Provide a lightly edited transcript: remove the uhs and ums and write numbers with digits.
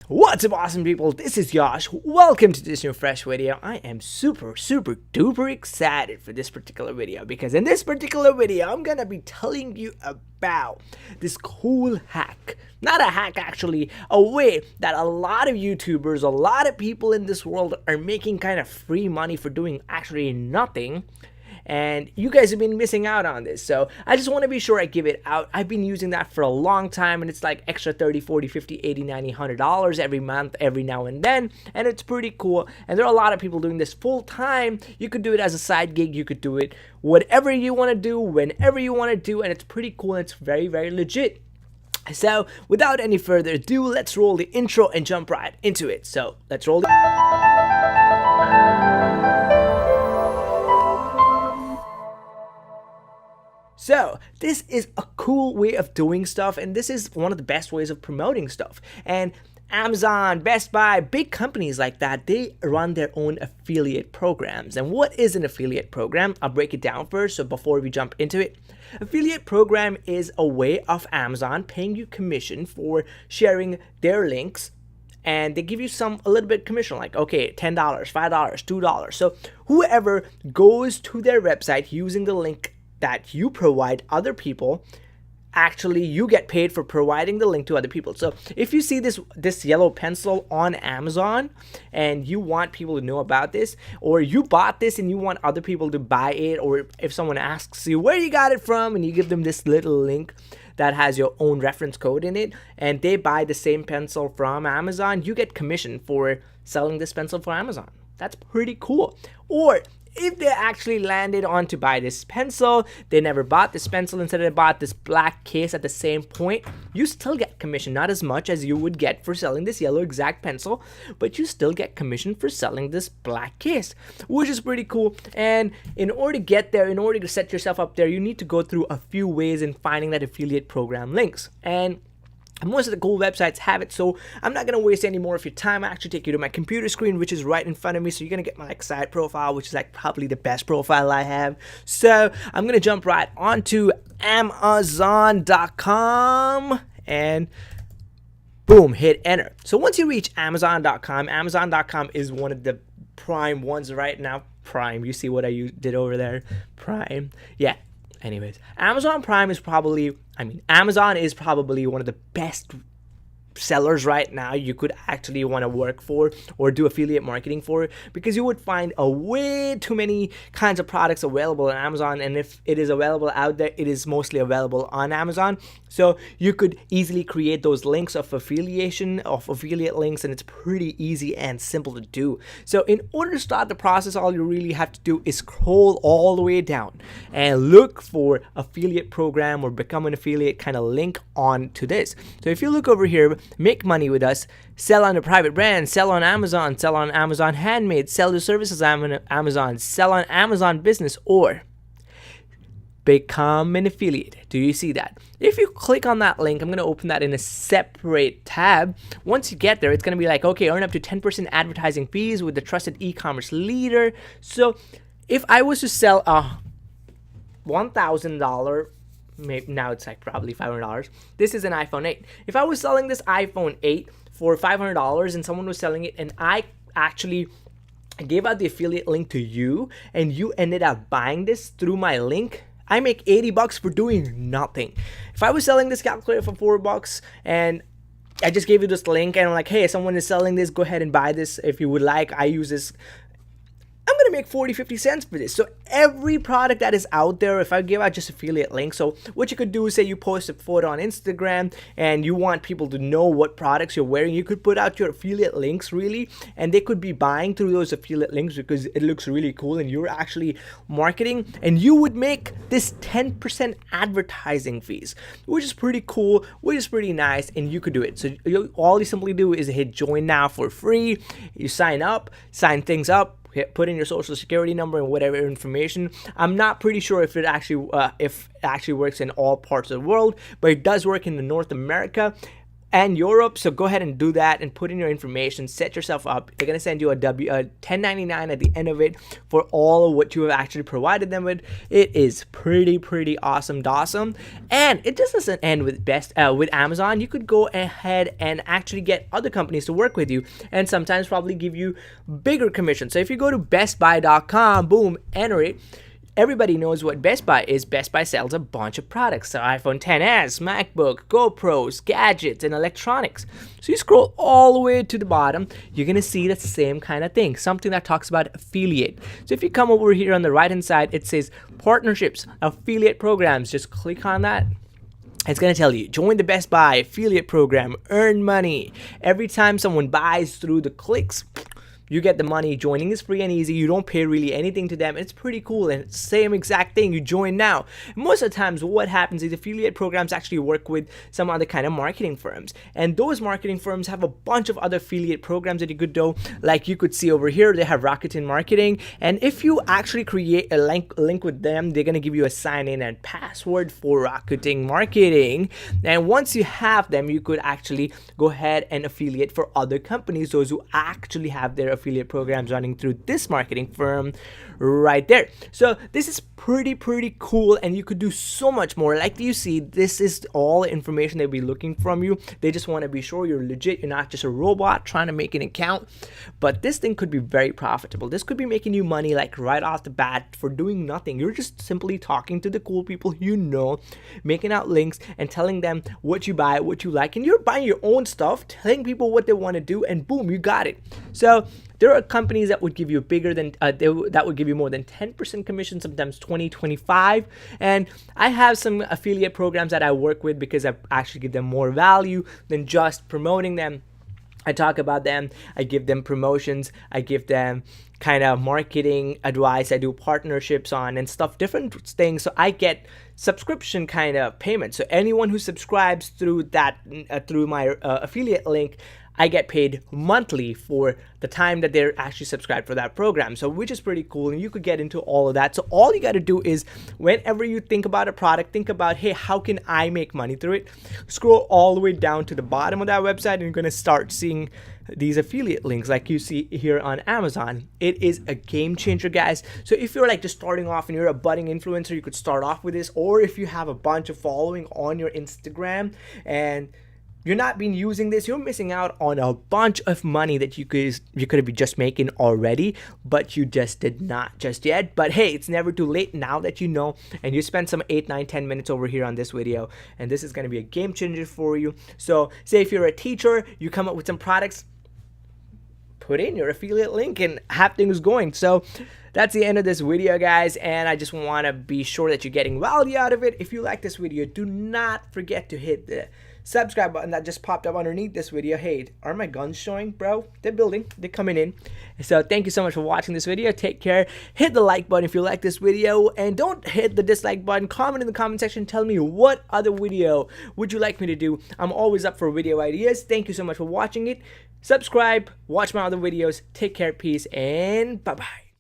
What's up, awesome people? This is Yash. Welcome to this new fresh video. I am super duper excited for this particular video because in this particular video I'm gonna be telling you about this cool hack. Not a hack, actually, a way that a lot of YouTubers, a lot of people in this world are making kind of free money for doing actually nothing. And you guys have been missing out on this, so I just want to be sure I give it out. I've been using that for a long time, and it's like extra 30, 40, 50, 80, 90, $100 every month, every now and then, and it's pretty cool. And there are a lot of people doing this full time. You could do it as a side gig, you could do it whatever you want to do, whenever you want to do, and it's pretty cool, and it's very legit. So without any further ado, let's roll the intro and jump right into it. So let's roll So this is a cool way of doing stuff, and this is one of the best ways of promoting stuff. And Amazon, Best Buy, big companies like that, they run their own affiliate programs. And what is an affiliate program? I'll break it down first, so before we jump into it. Affiliate program is a way of Amazon paying you commission for sharing their links, and they give you a little bit commission, like, okay, $10, $5, $2. So whoever goes to their website using the link that you provide other people, actually you get paid for providing the link to other people. So if you see this yellow pencil on Amazon and you want people to know about this, or you bought this and you want other people to buy it, or if someone asks you where you got it from and you give them this little link that has your own reference code in it, and they buy the same pencil from Amazon, you get commission for selling this pencil for Amazon. That's pretty cool. Or if they actually landed on to buy this pencil, they never bought this pencil, instead they bought this black case at the same point, you still get commission. Not as much as you would get for selling this yellow exact pencil, but you still get commission for selling this black case, which is pretty cool. And in order to get there, in order to set yourself up there, you need to go through a few ways in finding that affiliate program links. And most of the cool websites have it, so I'm not going to waste any more of your time. I actually take you to my computer screen, which is right in front of me, so you're going to get my side profile, which is like probably the best profile I have. So I'm going to jump right onto Amazon.com and boom, hit enter. So once you reach Amazon.com, Amazon.com is one of the prime ones right now. Prime, you see what I did over there? Prime, yeah. Anyways, Amazon is probably one of the best sellers right now you could actually want to work for or do affiliate marketing for, because you would find a way too many kinds of products available on Amazon, and if it is available out there, it is mostly available on Amazon. So you could easily create those links of affiliate links, and it's pretty easy and simple to do. So in order to start the process, all you really have to do is scroll all the way down and look for affiliate program or become an affiliate kind of link on to this. So if you look over here, make money with us, sell on a private brand, sell on Amazon Handmade, sell your services on Amazon, sell on Amazon Business, or become an affiliate. Do you see that? If you click on that link, I'm going to open that in a separate tab. Once you get there, it's going to be like, okay, earn up to 10% advertising fees with the trusted e-commerce leader. So if I was to sell a $1,000, maybe now it's like probably $500. This is an iPhone 8. If I was selling this iPhone 8 for $500 and someone was selling it, and I actually gave out the affiliate link to you and you ended up buying this through my link, I make $80 for doing nothing. If I was selling this calculator for $4 and I just gave you this link and I'm like, hey, someone is selling this, go ahead and buy this if you would like, I use this, I'm going to make 40-50 cents for this. So every product that is out there, if I give out just affiliate links, so what you could do is say you post a photo on Instagram and you want people to know what products you're wearing, you could put out your affiliate links really, and they could be buying through those affiliate links because it looks really cool and you're actually marketing, and you would make this 10% advertising fees, which is pretty cool, which is pretty nice, and you could do it. So all you simply do is hit join now for free. You sign things up, put in your social security number and whatever information. I'm not pretty sure if it actually works in all parts of the world, but it does work in the North America. and Europe. So go ahead and do that and put in your information, set yourself up. They're going to send you a 1099 at the end of it for all of what you have actually provided them with. It is pretty awesome. And it just doesn't end with with Amazon. You could go ahead and actually get other companies to work with you and sometimes probably give you bigger commission. So if you go to bestbuy.com, boom, enter it. Everybody knows what Best Buy is. Best Buy sells a bunch of products. So iPhone XS, MacBook, GoPros, gadgets, and electronics. So you scroll all the way to the bottom, you're going to see the same kind of thing. Something that talks about affiliate. So if you come over here on the right hand side, it says partnerships, affiliate programs. Just click on that. It's going to tell you, join the Best Buy affiliate program, earn money. Every time someone buys through the clicks, you get the money. Joining is free and easy. You don't pay really anything to them. It's pretty cool. And it's the same exact thing. You join now. Most of the times what happens is affiliate programs actually work with some other kind of marketing firms. And those marketing firms have a bunch of other affiliate programs that you could do. Like you could see over here, they have Rakuten Marketing. And if you actually create a link with them, they're going to give you a sign in and password for Rakuten Marketing. And once you have them, you could actually go ahead and affiliate for other companies, those who actually have their affiliate programs running through this marketing firm right there. So this is pretty cool, and you could do so much more. Like you see, this is all the information they'll be looking from you. They just want to be sure you're legit, you're not just a robot trying to make an account. But this thing could be very profitable. This could be making you money like right off the bat for doing nothing. You're just simply talking to the cool people you know, making out links and telling them what you buy, what you like, and you're buying your own stuff, telling people what they want to do, and boom, you got it. So there are companies that would give you bigger than that would give you more than 10% commission, sometimes 20, 25. And I have some affiliate programs that I work with because I actually give them more value than just promoting them. I talk about them, I give them promotions, I give them kind of marketing advice, I do partnerships on and stuff, different things. So I get subscription kind of payment. So anyone who subscribes through that, through my affiliate link, I get paid monthly for the time that they're actually subscribed for that program. So which is pretty cool, and you could get into all of that. So all you got to do is whenever you think about a product, think about, hey, how can I make money through it? Scroll all the way down to the bottom of that website and you're going to start seeing these affiliate links like you see here on Amazon. It is a game changer, guys. So if you're like just starting off and you're a budding influencer, you could start off with this. Or if you have a bunch of following on your Instagram and you're not been using this, you're missing out on a bunch of money that you could have been just making already, but you just did not just yet. But hey, it's never too late now that you know, and you spend some 8, 9, 10 minutes over here on this video, and this is going to be a game changer for you. So say if you're a teacher, you come up with some products, put in your affiliate link and have things going. So that's the end of this video, guys, and I just want to be sure that you're getting value out of it. If you like this video, do not forget to hit the subscribe button that just popped up underneath this video. Hey, are my guns showing, bro? They're building, they're coming in. So thank you so much for watching this video. Take care. Hit the like button if you like this video, and don't hit the dislike button. Comment in the comment section, tell me what other video would you like me to do. I'm always up for video ideas. Thank you so much for watching it. Subscribe, watch my other videos. Take care, peace, and bye-bye.